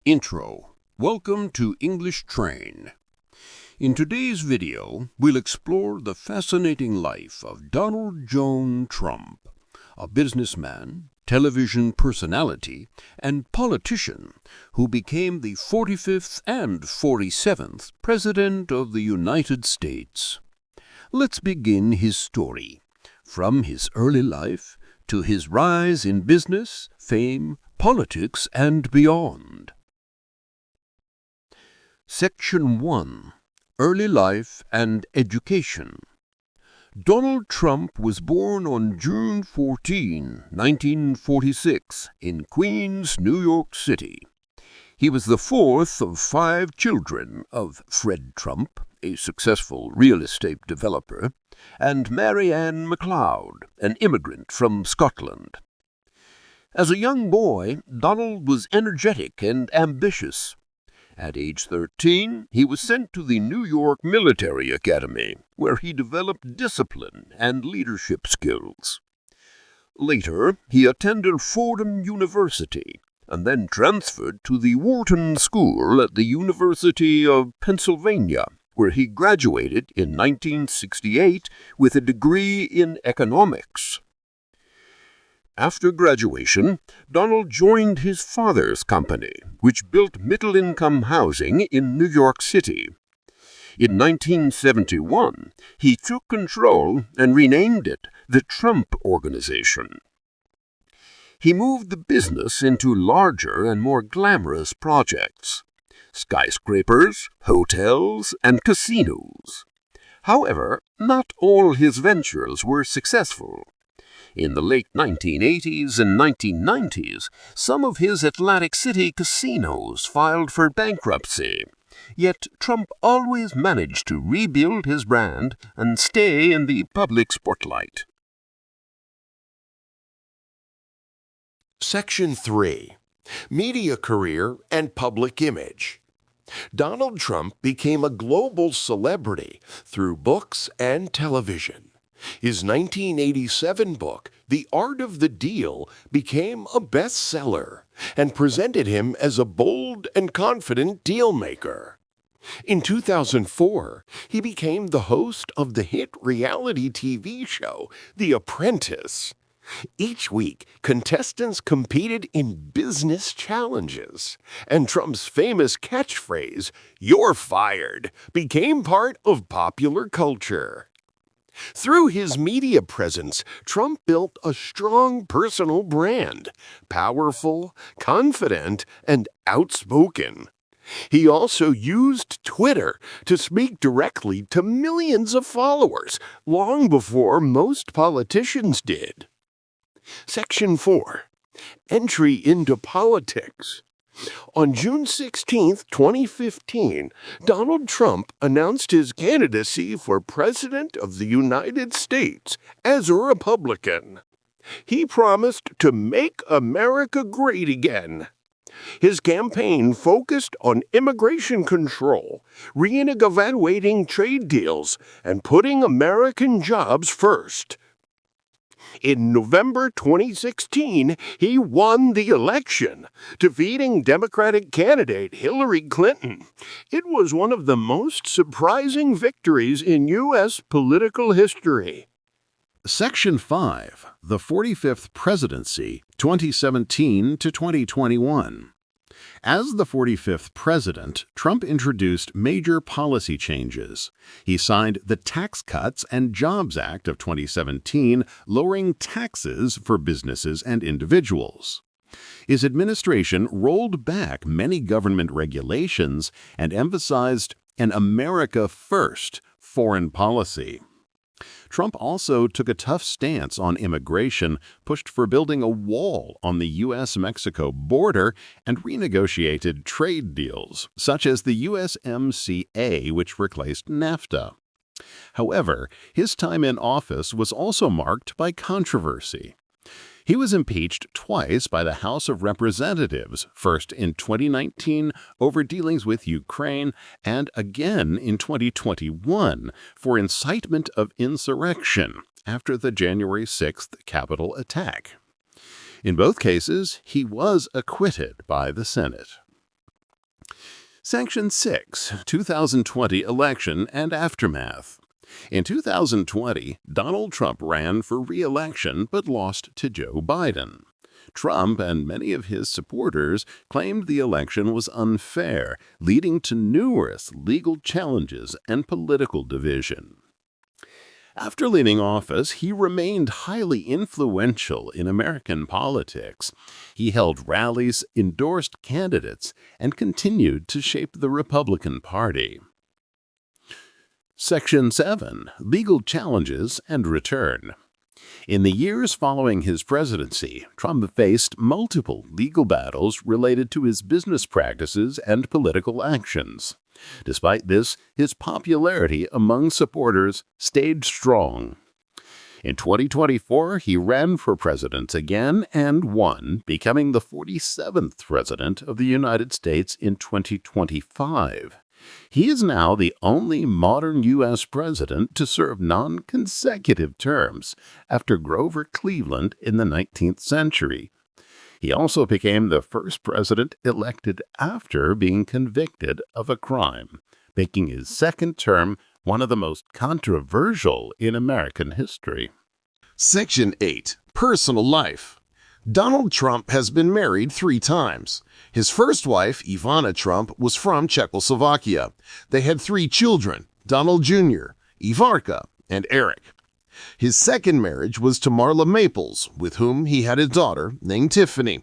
Intro. Welcome to English Train. In today's video, we'll explore the fascinating life of Donald John Trump, a businessman, television personality, and politician who became the 45th and 47th President of the United States. Let's begin his story, from his early life to his rise in business, fame, politics, and beyond. Section 1. Early Life and Education. Donald Trump was born on June 14, 1946, in Queens, New York City. He was the fourth of 5 children of Fred Trump, a successful real estate developer, and Mary Ann MacLeod, an immigrant from Scotland. As a young boy, Donald was energetic and ambitious. At age 13, he was sent to the New York Military Academy, where he developed discipline and leadership skills. Later, he attended Fordham University, and then transferred to the Wharton School at the University of Pennsylvania, where he graduated in 1968 with a degree in economics. After graduation, Donald joined his father's company, which built middle-income housing in New York City. In 1971, he took control and renamed it the Trump Organization. He moved the business into larger and more glamorous projects: skyscrapers, hotels, and casinos. However, not all his ventures were successful. In the late 1980s and 1990s, some of his Atlantic City casinos filed for bankruptcy. Yet Trump always managed to rebuild his brand and stay in the public spotlight. Section 3. Media Career and Public Image. Donald Trump became a global celebrity through books and television. His 1987 book, The Art of the Deal, became a bestseller and presented him as a bold and confident deal-maker. In 2004, he became the host of the hit reality TV show, The Apprentice. Each week, contestants competed in business challenges, and Trump's famous catchphrase, "You're fired," became part of popular culture. Through his media presence, Trump built a strong personal brand, powerful, confident, and outspoken. He also used Twitter to speak directly to millions of followers, long before most politicians did. Section 4. Entry into Politics. On June 16, 2015, Donald Trump announced his candidacy for President of the United States as a Republican. He promised to make America great again. His campaign focused on immigration control, renegotiating trade deals, and putting American jobs first. In November 2016, he won the election, defeating Democratic candidate Hillary Clinton. It was one of the most surprising victories in U.S. political history. Section 5. The 45th Presidency, 2017 to 2021. As the 45th president, Trump introduced major policy changes. He signed the Tax Cuts and Jobs Act of 2017, lowering taxes for businesses and individuals. His administration rolled back many government regulations and emphasized an America First foreign policy. Trump also took a tough stance on immigration, pushed for building a wall on the U.S.-Mexico border, and renegotiated trade deals, such as the USMCA, which replaced NAFTA. However, his time in office was also marked by controversy. He was impeached twice by the House of Representatives, first in 2019 over dealings with Ukraine and again in 2021 for incitement of insurrection after the January 6th Capitol attack. In both cases, he was acquitted by the Senate. Section 6. 2020 Election and Aftermath. In 2020, Donald Trump ran for re-election but lost to Joe Biden. Trump and many of his supporters claimed the election was unfair, leading to numerous legal challenges and political division. After leaving office, he remained highly influential in American politics. He held rallies, endorsed candidates, and continued to shape the Republican Party. Section 7. Legal Challenges and Return. In the years following his presidency, Trump faced multiple legal battles related to his business practices and political actions. Despite this, his popularity among supporters stayed strong. In 2024, he ran for president again and won, becoming the 47th president of the United States in 2025. He is now the only modern U.S. president to serve non-consecutive terms after Grover Cleveland in the 19th century. He also became the first president elected after being convicted of a crime, making his second term one of the most controversial in American history. Section 8. Personal Life. Donald Trump has been married 3 times. His first wife, Ivana Trump, was from Czechoslovakia. They had 3 children, Donald Jr., Ivanka, and Eric. His second marriage was to Marla Maples, with whom he had a daughter named Tiffany.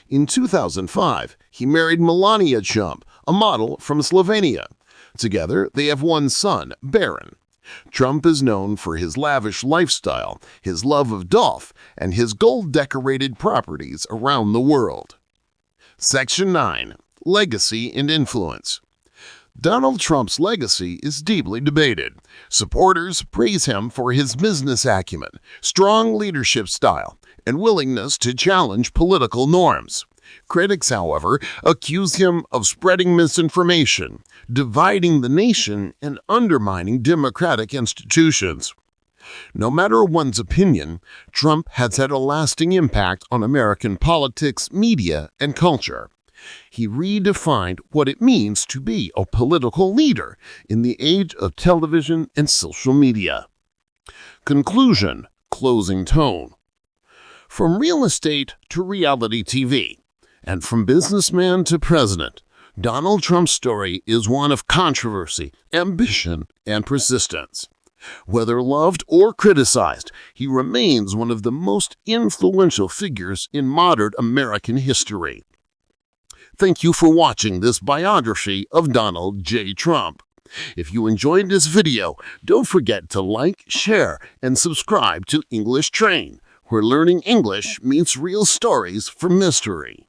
In 2005, he married Melania Trump, a model from Slovenia. Together, they have 1 son, Baron. Trump is known for his lavish lifestyle, his love of golf, and his gold-decorated properties around the world. Section 9. Legacy and Influence. Donald Trump's legacy is deeply debated. Supporters praise him for his business acumen, strong leadership style, and willingness to challenge political norms. Critics, however, accuse him of spreading misinformation, dividing the nation, and undermining democratic institutions. No matter one's opinion, Trump has had a lasting impact on American politics, media, and culture. He redefined what it means to be a political leader in the age of television and social media. Conclusion, closing tone. From real estate to reality TV, and from businessman to president, Donald Trump's story is one of controversy, ambition, and persistence. Whether loved or criticized, he remains one of the most influential figures in modern American history. Thank you for watching this biography of Donald J. Trump. If you enjoyed this video, don't forget to like, share, and subscribe to English Train, where learning English meets real stories from mystery.